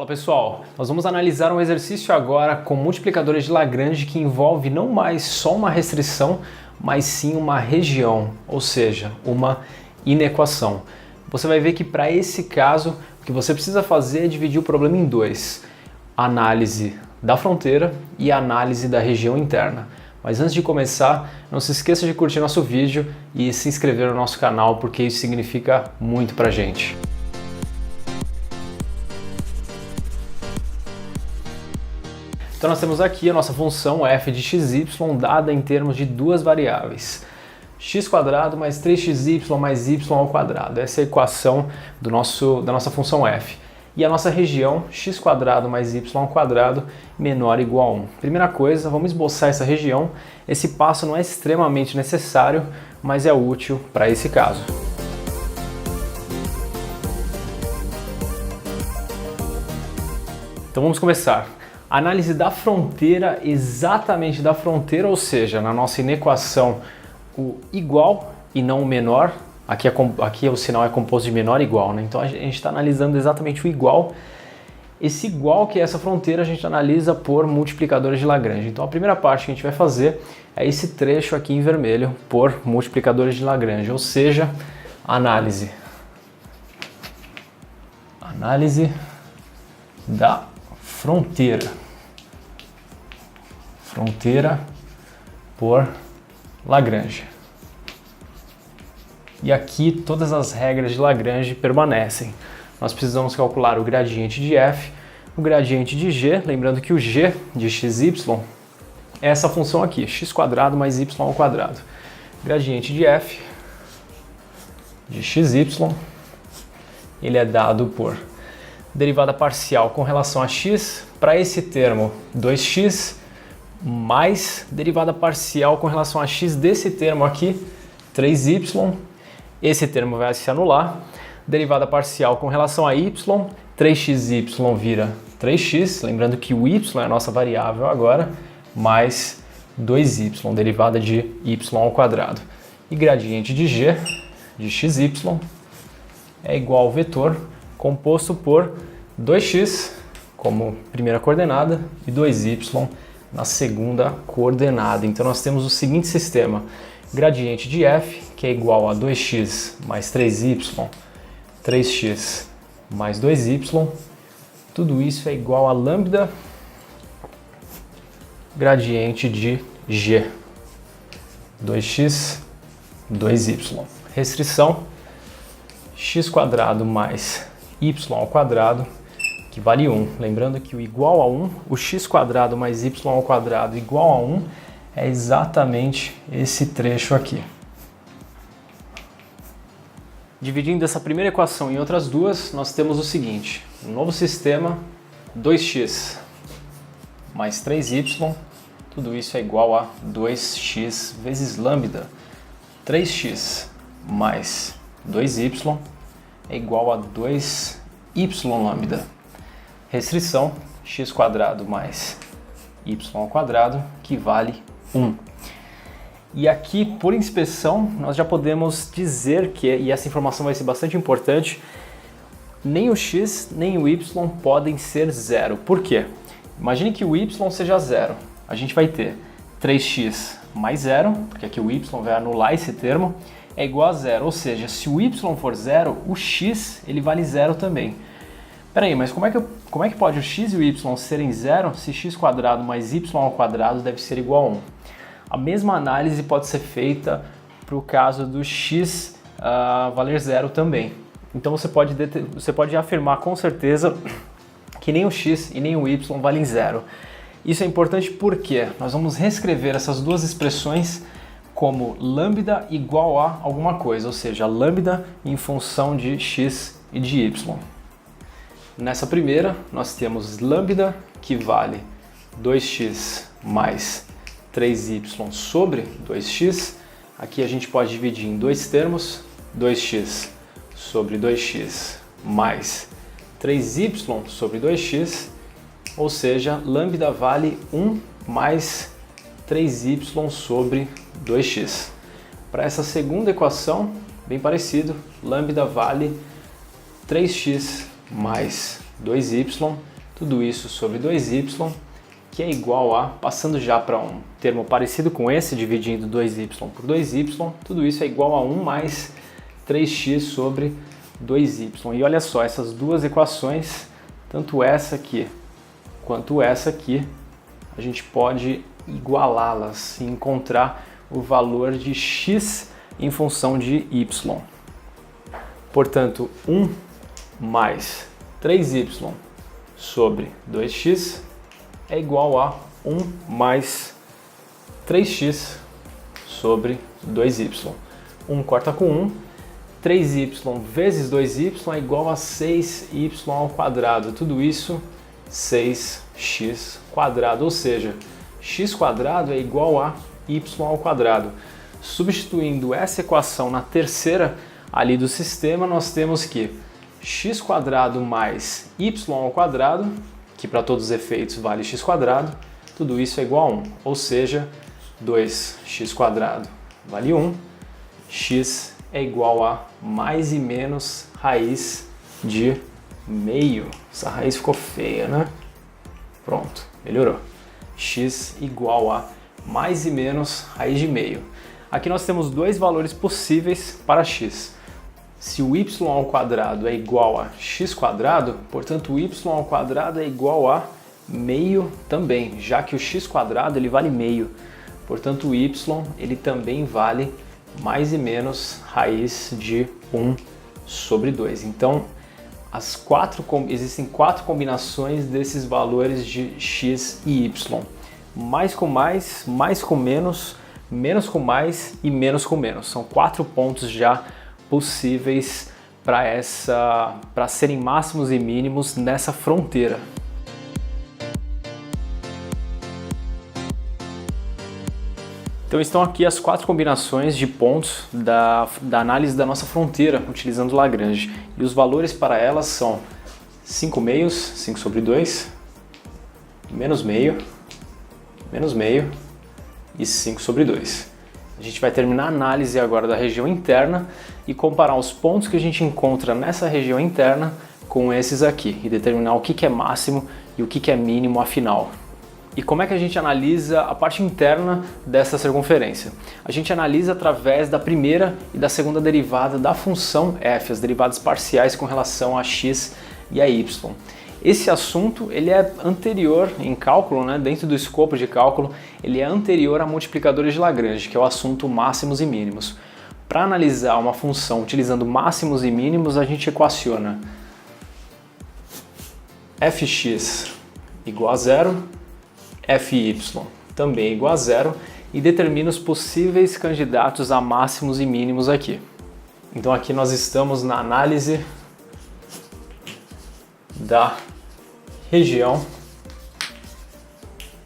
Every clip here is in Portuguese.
Fala pessoal, nós vamos analisar um exercício agora com multiplicadores de Lagrange que envolve não mais só uma restrição, mas sim uma região, ou seja, uma inequação. Você vai ver que para esse caso, o que você precisa fazer é dividir o problema em dois: a análise da fronteira e a análise da região interna. Mas antes de começar, não se esqueça de curtir nosso vídeo e se inscrever no nosso canal, porque isso significa muito pra gente. Então nós temos aqui a nossa função f de xy dada em termos de duas variáveis, x² mais 3xy mais y ao quadrado. Essa é a equação da nossa função f. E a nossa região x² mais y ao quadrado menor ou igual a 1. Primeira coisa, vamos esboçar essa região. Esse passo não é extremamente necessário, mas é útil para esse caso. Então vamos começar. Análise da fronteira, exatamente da fronteira, ou seja, na nossa inequação o igual e não o menor. Aqui o sinal é composto de menor e igual, né? Então a gente está analisando exatamente o igual. Esse igual, que é essa fronteira, a gente analisa por multiplicadores de Lagrange. Então a primeira parte que a gente vai fazer é esse trecho aqui em vermelho por multiplicadores de Lagrange, ou seja, análise da fronteira por Lagrange. E aqui todas as regras de Lagrange permanecem. Nós precisamos calcular o gradiente de f, o gradiente de g, lembrando que o g de xy é essa função aqui, x² mais y ao quadrado. Gradiente de f de xy, ele é dado por derivada parcial com relação a x, para esse termo 2x, mais derivada parcial com relação a x desse termo aqui, 3y, esse termo vai se anular, derivada parcial com relação a y, 3xy vira 3x, lembrando que o y é a nossa variável agora, mais 2y, derivada de y ao quadrado. E gradiente de g, de xy, é igual ao vetor composto por 2x como primeira coordenada e 2y na segunda coordenada. Então nós temos o seguinte sistema: gradiente de f, que é igual a 2x mais 3y, 3x mais 2y, tudo isso é igual a lambda gradiente de g, 2x, 2y. Restrição, x² mais y ao quadrado, que vale 1. Lembrando que o igual a 1, o x² mais y ao quadrado igual a 1, é exatamente esse trecho aqui. Dividindo essa primeira equação em outras duas, nós temos o seguinte: um novo sistema, 2x mais 3y, tudo isso é igual a 2x vezes lambda. 3x mais 2y é igual a 2y lambda. Restrição, x² mais y ao quadrado, que vale 1. E aqui, por inspeção, nós já podemos dizer que, e essa informação vai ser bastante importante, nem o x nem o y podem ser zero. Por quê? Imagine que o y seja zero. A gente vai ter 3x mais zero, porque aqui o y vai anular esse termo, é igual a zero. Ou seja, se o y for zero, o x ele vale zero também. Peraí, mas como é que pode o x e o y serem zero se x² mais y ao quadrado deve ser igual a 1? A mesma análise pode ser feita para o caso do x valer zero também. Então você pode afirmar com certeza que nem o x e nem o y valem zero. Isso é importante porque nós vamos reescrever essas duas expressões como lambda igual a alguma coisa, ou seja, lambda em função de x e de y. Nessa primeira, nós temos lambda, que vale 2x mais 3y sobre 2x. Aqui a gente pode dividir em dois termos, 2x sobre 2x mais 3y sobre 2x, ou seja, lambda vale 1 mais 3y sobre 2x. Para essa segunda equação, bem parecido, lambda vale 3x mais 2y, tudo isso sobre 2y, que é igual a, passando já para um termo parecido com esse, dividindo 2y por 2y, tudo isso é igual a 1 mais 3x sobre 2y. E olha só, essas duas equações, tanto essa aqui quanto essa aqui, a gente pode igualá-las e encontrar o valor de x em função de y. Portanto, 1 mais 3y sobre 2x é igual a 1 mais 3x sobre 2y. 1 corta com 1, 3y vezes 2y é igual a 6y ao quadrado. Tudo isso 6x quadrado, ou seja, x quadrado é igual a y ao quadrado. Substituindo essa equação na terceira ali do sistema, nós temos que x quadrado mais y ao quadrado, que para todos os efeitos vale x quadrado, tudo isso é igual a 1, ou seja, 2x quadrado vale 1, x é igual a mais e menos raiz de meio. Essa raiz ficou feia, né? Pronto, melhorou. X igual a mais e menos raiz de meio. Aqui nós temos dois valores possíveis para x. Se o y ao quadrado é igual a x quadrado, portanto o y ao quadrado é igual a meio também, já que o x quadrado ele vale meio. Portanto o y ele também vale mais e menos raiz de 1 sobre 2. Então existem quatro combinações desses valores de x e y. Mais com menos com mais e menos com menos. São 4 pontos já possíveis para serem máximos e mínimos nessa fronteira. Então estão aqui as 4 combinações de pontos da análise da nossa fronteira utilizando Lagrange. E os valores para elas são 5 meios, 5 sobre 2, menos meio e 5 sobre 2. A gente vai terminar a análise agora da região interna e comparar os pontos que a gente encontra nessa região interna com esses aqui e determinar o que é máximo e o que é mínimo afinal. E como é que a gente analisa a parte interna dessa circunferência? A gente analisa através da primeira e da segunda derivada da função f, as derivadas parciais com relação a x e a y. Esse assunto ele é anterior em cálculo, né, dentro do escopo de cálculo, ele é anterior a multiplicadores de Lagrange, que é o assunto máximos e mínimos. Para analisar uma função utilizando máximos e mínimos, a gente equaciona fx igual a zero, fy também igual a zero e determina os possíveis candidatos a máximos e mínimos aqui. Então aqui nós estamos na análise da região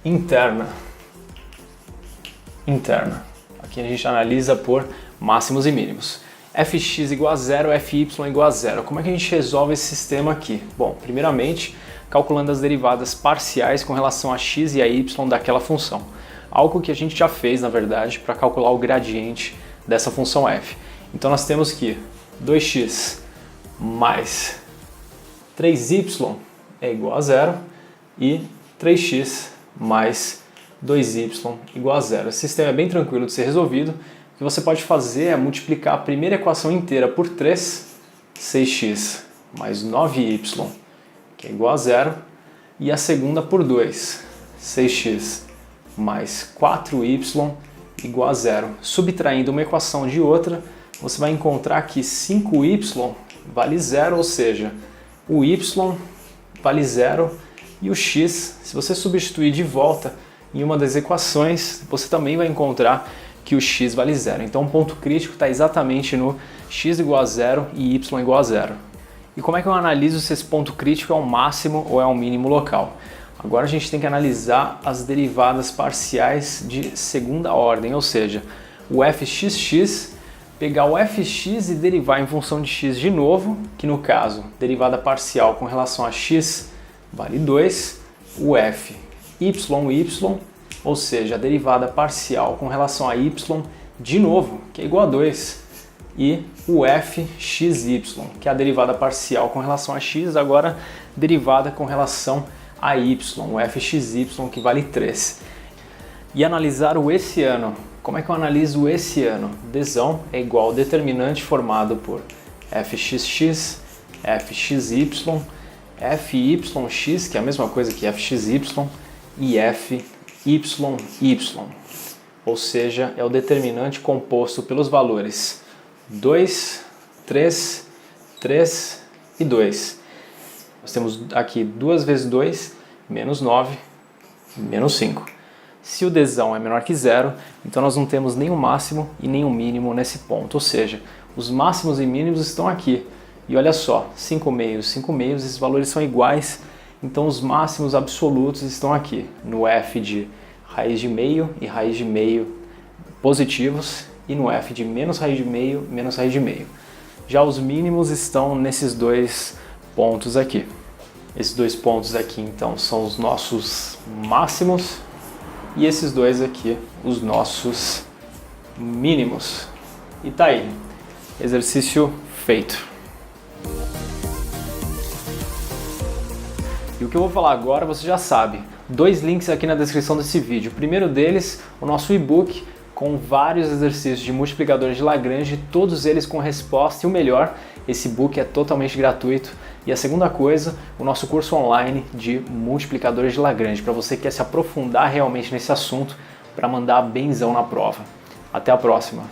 interna. Aqui a gente analisa por máximos e mínimos. Fx igual a zero, Fy igual a zero. Como é que a gente resolve esse sistema aqui? Bom, primeiramente, calculando as derivadas parciais com relação a x e a y daquela função. Algo que a gente já fez, na verdade, para calcular o gradiente dessa função f. Então nós temos que 2x mais 3y é igual a zero e 3x mais 2y igual a zero. Esse sistema é bem tranquilo de ser resolvido. O que você pode fazer é multiplicar a primeira equação inteira por 3, 6x mais 9y, que é igual a zero, e a segunda por 2, 6x mais 4y igual a zero. Subtraindo uma equação de outra, você vai encontrar que 5y vale zero, ou seja, o y vale zero e o x, se você substituir de volta em uma das equações, você também vai encontrar que o x vale zero. Então o ponto crítico está exatamente no x igual a zero e y igual a zero. E como é que eu analiso se esse ponto crítico é um máximo ou é um mínimo local? Agora a gente tem que analisar as derivadas parciais de segunda ordem, ou seja, o fxx, pegar o fx e derivar em função de x de novo, que no caso, derivada parcial com relação a x vale 2, o f y, ou seja, a derivada parcial com relação a y de novo, que é igual a 2, e o fxy, que é a derivada parcial com relação a x, agora derivada com relação a y, o fxy que vale 3. E analisar o esse ano. Como é que eu analiso o esse ano? Dzão é igual ao determinante formado por fxx, fxy, fyx, que é a mesma coisa que fxy, e fyy. Ou seja, é o determinante composto pelos valores 2, 3, 3 e 2. Nós temos aqui 2 vezes 2, menos 9, menos 5. Se o dzão é menor que zero, então nós não temos nem o máximo e nem o mínimo nesse ponto. Ou seja, os máximos e mínimos estão aqui. E olha só, 5 meios, 5 meios, esses valores são iguais. Então os máximos absolutos estão aqui, no f de raiz de meio e raiz de meio positivos, e no f de menos raiz de meio, menos raiz de meio. Já os mínimos estão nesses dois pontos aqui. Esses dois pontos aqui, então, são os nossos máximos, e esses dois aqui, os nossos mínimos. E tá aí, exercício feito. E o que eu vou falar agora você já sabe. 2 links aqui na descrição desse vídeo. O primeiro deles, o nosso e-book com vários exercícios de multiplicadores de Lagrange, todos eles com resposta, e o melhor, esse e-book é totalmente gratuito. E a segunda coisa, o nosso curso online de multiplicadores de Lagrange, para você que quer se aprofundar realmente nesse assunto, para mandar benzão na prova. Até a próxima!